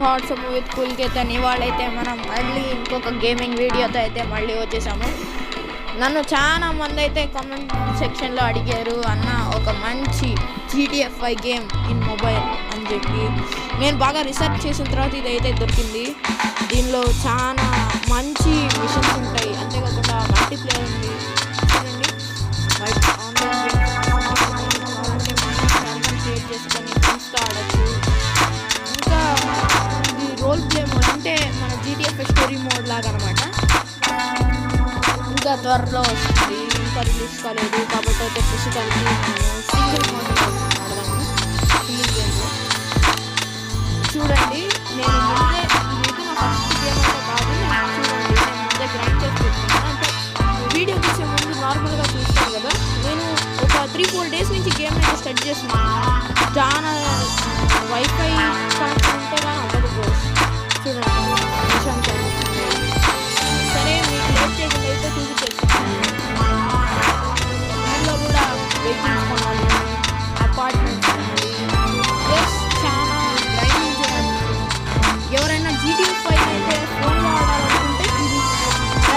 WhatsApp with కుల్కేతన్ ఇవాళైతే మనం మళ్ళీ ఇంకొక గేమింగ్ వీడియోతో అయితే మళ్ళీ వచ్చేసాము. నన్ను చాలా మంది అయితే కామెంట్ సెక్షన్లో అడిగారు, అన్న ఒక మంచి GTA 5 గేమ్ ఇన్ మొబైల్ అని చెప్పి. నేను బాగా రీసెర్చ్ చేసిన తర్వాత ఇదైతే దొరికింది. దీనిలో చాలా మంచి మిషన్స్ ఉంటాయి, అంతేకాకుండా మల్టీప్లేయర్ ఉంది. చూడండి, ఆన్లైన్ క్రియేట్ చేసుకొని ఫ్రెండ్స్తో ఆడచ్చు. ఇంకా ఇది రోల్ ప్లే మోడ్, అంటే మన GTA 5 స్టోరీ మోడ్ లాగా అనమాట. ఇంకా త్వరలో వస్తుంది, ఇంకా రిలీజ్ కాలేదు కాబట్టి అయితే ప్రస్తుతానికి నేను సింగిల్ మోడ్ ఆడదాము. సింగిల్ గేమ్లో చూడండి, నేను ముందే ఇదైతే నా ఫస్ట్ గేమ్ అయితే కాదు. చూడండి, నేను ముందే గ్రైండ్ చేసి పెట్టుకున్నాను. అంటే వీడియో చూసే ముందు నార్మల్గా చూస్తాను కదా, నేను ఒక 3-4 డేస్ నుంచి గేమ్ అయితే స్టార్ట్ చేస్తున్నాను. చాలా వైఫై కనెక్షన్ ఉంటే కానీ అవ్వదు బ్రోస్. చూడండి, సరే మీకు లేట్ చేయకుండా అయితే చూపించేస్తాను. దీనిలో కూడా వెహికల్స్ కొనాలి, అపార్ట్మెంట్స్ కొనాలి. ప్లస్ చాలా డ్రైవింగ్ చేయాలి. ఎవరైనా GTA 5 అయితే ఫోన్లో ఆడాలనుకుంటే ఇది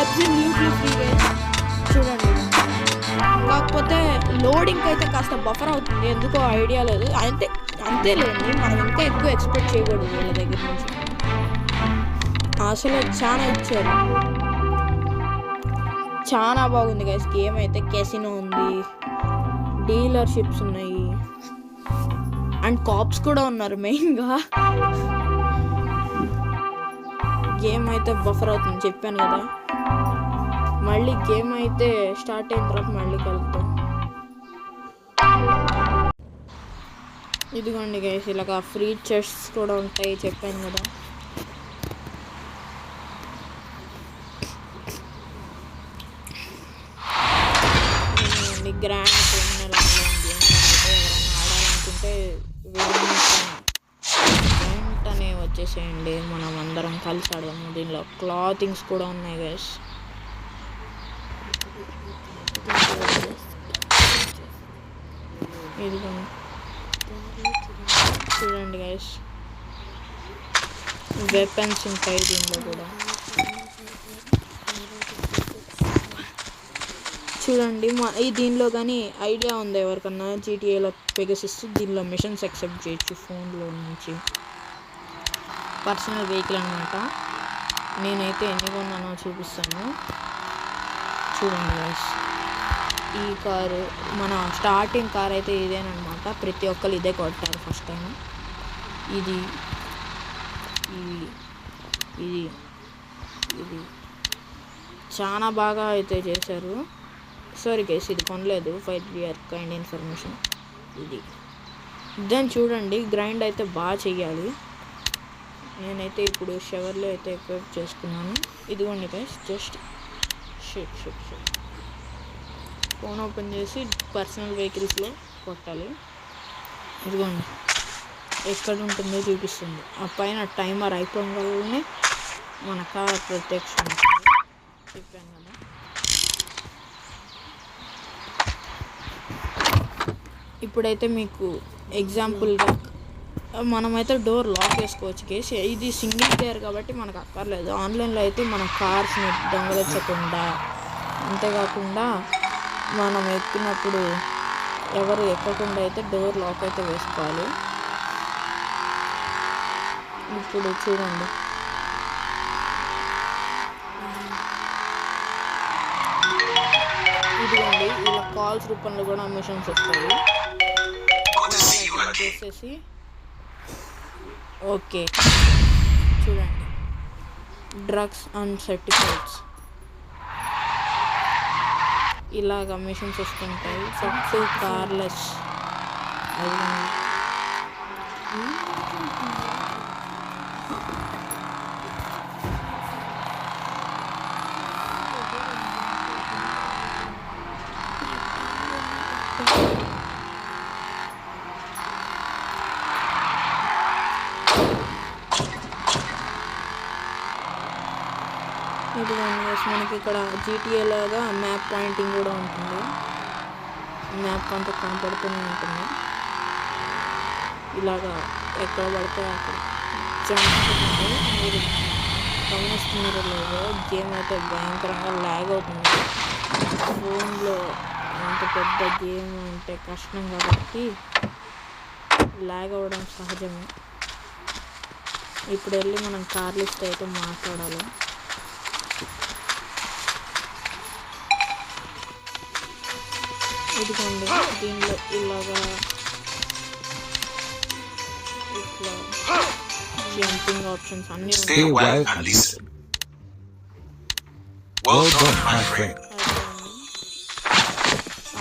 అబ్సల్యూట్లీ ఫ్రీ గైస్. చూడండి, కాకపోతే లోడింగ్కి అయితే కాస్త బఫర్ అవుతుంది, ఎందుకో ఐడియా లేదు. అంతేలేండి, మనం ఇంకా ఎక్కువ ఎక్స్పెక్ట్ చేయకూడదు వీళ్ళ దగ్గర నుంచి. అసలు చాలా ఇచ్చారు, చాలా బాగుంది గైస్ గేమ్ అయితే. కెసినో ఉంది, డీలర్షిప్స్ ఉన్నాయి, అండ్ కాప్స్ కూడా ఉన్నారు మెయిన్గా. గేమ్ అయితే బఫర్ అవుతుంది చెప్పాను కదా. మళ్ళీ గేమ్ అయితే స్టార్ట్ అయిన తర్వాత మళ్ళీ కలుద్దాం. ఇదిగోండి గైస్, ఇలాగా ఫ్రీ చెస్ట్స్ కూడా ఉంటాయి చెప్పాను కదా. గ్రాండ్ క్రిమినల్ ఆన్లైన్ గేమ్స్ అయితే ఎవరైనా ఆడాలనుకుంటే వెంటనే వచ్చేసేయండి, మనం అందరం కలిసి ఆడదాము. దీనిలో క్లాతింగ్స్ కూడా ఉన్నాయి గైస్. ఇదిగోండి, చూడండి గైస్, వెపన్స్ ఉంటాయి దీనిలో కూడా. చూడండి, దీనిలో కానీ ఐడియా ఉంది ఎవరికన్నా GTAలో పెగసిస్, దీనిలో మిషన్స్ యాక్సెప్ట్ చేయొచ్చు ఫోన్లో నుంచి. పర్సనల్ వెహికల్ అనమాట. నేనైతే ఎన్ని కొన్నానో చూపిస్తాను. చూడండి గైస్, ఈ కారు మన స్టార్టింగ్ కార్ అయితే ఇదేనమాట. ప్రతి ఒక్కరు ఇదే కొట్టారు ఫస్ట్ టైం. ఇది ఇది ఇది చాలా బాగా అయితే చేశారు. సారీ గైస్, ఇది కొనలేదు, ఫర్ యువర్ కైండ్ ఇన్ఫర్మేషన్. ఇది దాన్ని చూడండి, గ్రైండ్ అయితే బాగా చెయ్యాలి. నేనైతే ఇప్పుడు షవర్లో అయితే ఎక్విప్ చేసుకున్నాను. ఇదిగోండి గైస్, జస్ట్ ఫోన్ ఓపెన్ చేసి పర్సనల్ వెహికల్స్లో కొట్టాలి. ఇదిగోండి, ఎక్కడ ఉంటుందో చూపిస్తుంది. ఆ పైన టైమర్ అయిపోయిన వల్లనే మన కార్ ప్రత్యక్షం చెప్పాను కదా. ఇప్పుడైతే మీకు ఎగ్జాంపుల్గా మనమైతే డోర్ లాక్ చేసుకోవచ్చు కేస్. ఇది సింగిల్ ప్లేయర్ కాబట్టి మనకు అక్కర్లేదు. ఆన్లైన్లో అయితే మన కార్స్ని దొంగలించకుండా, అంతేకాకుండా మనం ఎక్కినప్పుడు ఎవరు ఎక్కకుండా అయితే డోర్ లాక్ అయితే వేసుకోవాలి. ఇప్పుడు చూడండి, ఇదిగోండి, ఇలా కాల్స్ రూపంలో కూడా మిషన్స్ వస్తాయి. చేసేసి ఓకే, చూడండి, డ్రగ్స్ అండ్ సర్టిఫికేట్స్ ఇలాగ మిషన్స్ వస్తుంటాయి. ఫస్ట్ కార్లెస్ మనకి ఇక్కడ GTA లాగా మ్యాప్ పాయింటింగ్ కూడా ఉంటుంది. మ్యాప్ అంతా కనపడుతూనే ఉంటుంది. ఇలాగా ఎక్కడ పడితే అక్కడ చంపుతుంది. మీరు గమనిస్తున్నారో లేదో గేమ్ అయితే భయంకరంగా ల్యాగ్ అవుతుంది. ఫోన్లో అంత పెద్ద గేమ్ అంటే కష్టం కాబట్టి ల్యాగ్ అవ్వడం సహజమే. ఇప్పుడు వెళ్ళి మనం కార్ లిస్ట్ అయితే మాట్లాడాలి. ఇదిగోండి, దీనిలో ఇలాగా ఇట్లా జంపింగ్ ఆప్షన్స్ అన్నీ ఉంటాయి.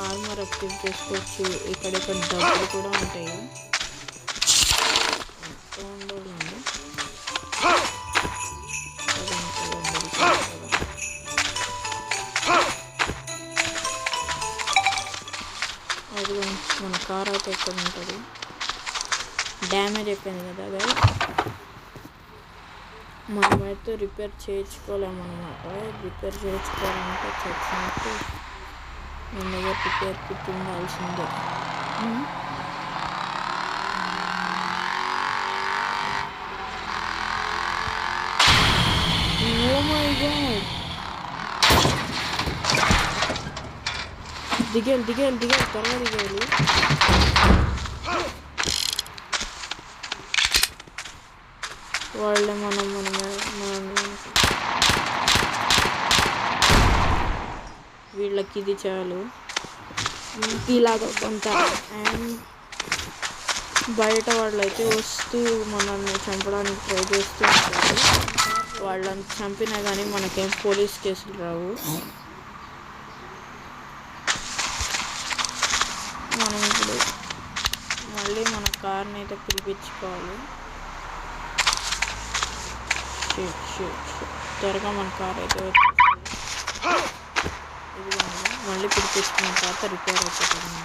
ఆర్మర్ అప్గ్రేడ్ చేసుకోవచ్చు. ఇక్కడ డబ్బులు కూడా ఉంటాయి. అది మన కార్ అయితే ఎక్కడ ఉంటుంది. డ్యామేజ్ అయిపోయింది కదా గైస్, మనమైతే రిపేర్ చేయించుకోలేమన్నమాట. రిపేర్ చేయించుకోవాలంటే చచ్చినట్టు మన దగ్గర రిపేర్ కిట్ ఉండాల్సిందే. Oh my God! దిగాలి త్వరగా దిగాలి. వాళ్ళే మనం వీళ్ళకి ఇది చాలు. ఇలాగ కొంత అండ్ బయట వాళ్ళు అయితే వస్తూ మనల్ని చంపడానికి ట్రై చేస్తూ ఉంటారు. వాళ్ళని చంపినా కానీ మనకేం పోలీస్ కేసులు రావు. మనం ఇప్పుడు మళ్ళీ మన కార్ని అయితే పిలిపించుకోవాలి. త్వరగా మన కార్ అయితే ఇదిగోండి, మళ్ళీ పిలిపించుకున్న తర్వాత రిపేర్ అయిపోతుంది.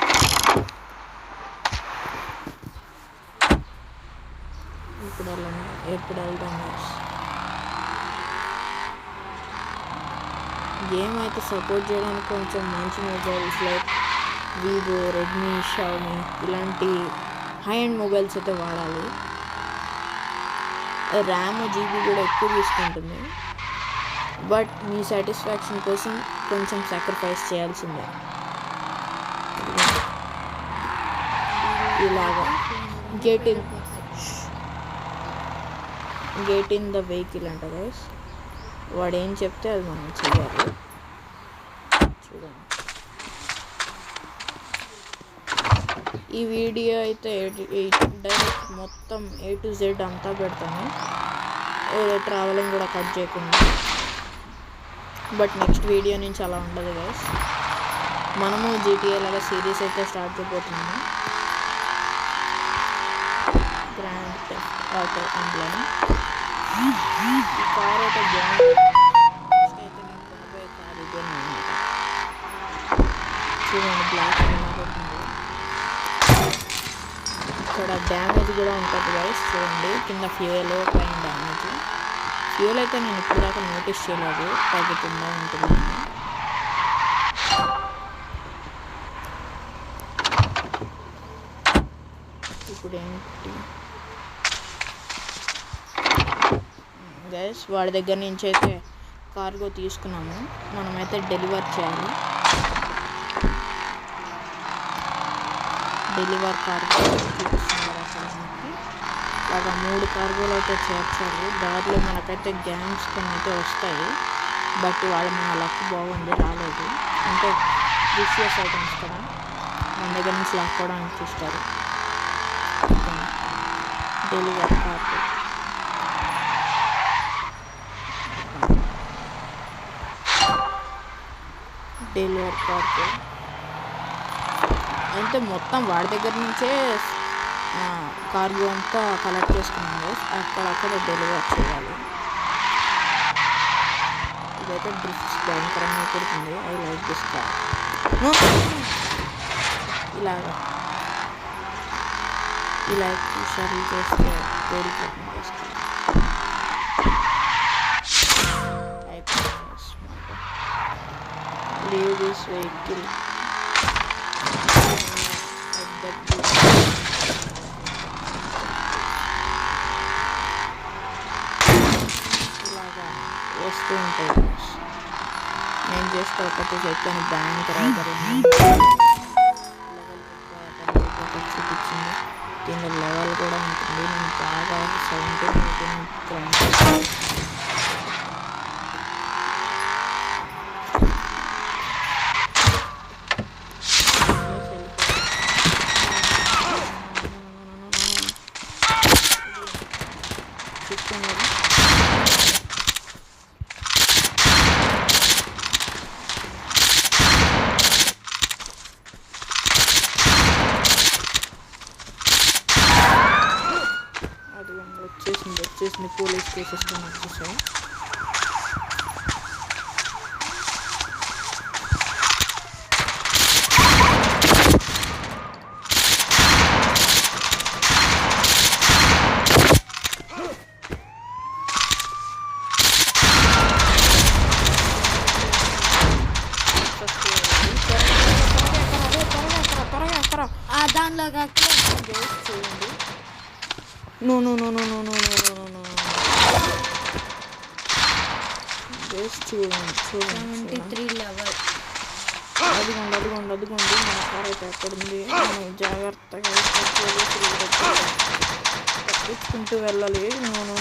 ఎప్పుడు వెళ్దాం. గేమ్ అయితే సపోర్ట్ చేయడానికి కొంచెం మంచి మొబైల్స్ లైక్ వివో, రెడ్మీ, షావమీ ఇలాంటి హై అండ్ మొబైల్స్ అయితే వాడాలి. ర్యామ్ జీబీ కూడా ఎక్కువ తీసుకుంటుంది. బట్ మీ సాటిస్ఫాక్షన్ కోసం కొంచెం సాక్రిఫైస్ చేయాల్సిందే. ఇలాగా గెట్ ఇన్ ద వెహికల్ అంట గైస్. వాడు ఏం చెప్తే అది మనం చేయాలి. చూడండి, ఈ వీడియో అయితే డైరెక్ట్ మొత్తం A to Z అంతా పెడతాను, ట్రావెలింగ్ కూడా కట్ చేయకుండా. బట్ నెక్స్ట్ వీడియో నుంచి అలా ఉండదు గైస్. మనము GTA లాగా సిరీస్ అయితే స్టార్ట్ చేయబోతున్నాము. Grand theft auto online. ఈ కార్ అయితే బాగుంది. అయితే నేను కొనబోయే కార్ ఇదే అనమాట. చూడండి, బ్లాక్ కనబడుతుంది. ఇక్కడ డ్యామేజ్ కూడా ఉంటుంది గైస్. చూడండి, కింద ఫ్యూయల్ పైన డ్యామేజ్. ఫ్యూయల్ అయితే నేను ఇప్పుడు దాకా నోటీస్ చేయలేదు, తగ్గుతుందా ఉంటుందని. ఇప్పుడు ఏంటి గైస్, వాడి దగ్గర నుంచి అయితే కార్గో తీసుకున్నాము. మనమైతే డెలివర్ చేయాలి. డెలివర్ కార్గో చూపిస్తున్నారు అక్కడ మనకి. అలాగా 3 కార్గోలు అయితే చేర్చారు. దారిలో మనకైతే గ్యాంగ్స్ కొన్ని అయితే వస్తాయి. బట్ వాళ్ళు మన లక్ బాగుంది, రాలేదు. అంటే ప్రీషియస్ ఐటమ్స్ కదా, మన దగ్గర నుంచి లాక్కోవడానికి చూస్తారు. డెలివర్ కార్గో అంటే మొత్తం వాడి దగ్గర నుంచే కార్గో అంతా కలెక్ట్ చేసుకున్నాము. అక్కడక్కడ డెలివర్ చేయాలి. ఇదైతే డ్రిఫ్ట్స్ భయంకరంగా కుడుతుంది. I like this car. ఇలా షర్లు చేస్తే వేడిపోతుంది చేస్తాను. Leave this vehicle at that place. వస్తూ ఉంటాయి. నేను జస్ట్ ఒకటి చెప్పాను బ్యాంక్ రాబరీ చూపించింది. దీనిలో లెవెల్ కూడా ఉంటుంది. నేను బాగా 17 వచ్చేసింది పోలీస్ కేసెస్ కానీ వచ్చేసాయి. దానిలో చూడండి. No no no no no no no no no చూడండి 73 లెవెల్. అదిగోండి మన కార్ అయితే ఎక్కడుంది. మనం జాగ్రత్తగా తప్పించుకుంటూ వెళ్ళాలి. No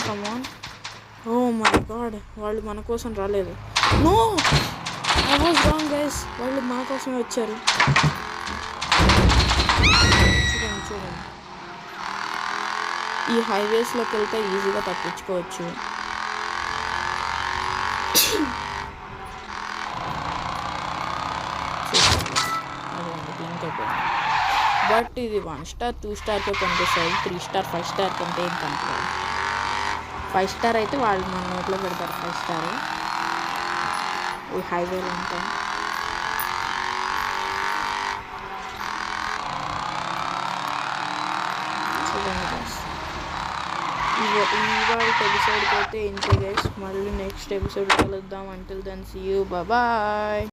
come on. Oh my god, వాళ్ళు మన కోసం రాలేదు. No I was wrong guys, వాళ్ళు మన కోసమే వచ్చారు. చూడండి ఈ హైవేస్లోకి వెళ్తే ఈజీగా తప్పించుకోవచ్చు. బట్ ఇది 1 స్టార్ 2 స్టార్కే పనిచేస్తుంది. 3 స్టార్ 5 స్టార్ కంటే ఏం పనికిరాదు. 5 స్టార్ అయితే వాళ్ళు మన నోట్లో పెడతారు. 5 స్టార్ ఈ హైవేలో ఉంటాయి. ఇవాళ ఎపిసోడ్కి అయితే ఇంతే గైస్. మళ్ళీ నెక్స్ట్ ఎపిసోడ్ కలుద్దాం. Until then see you, bye.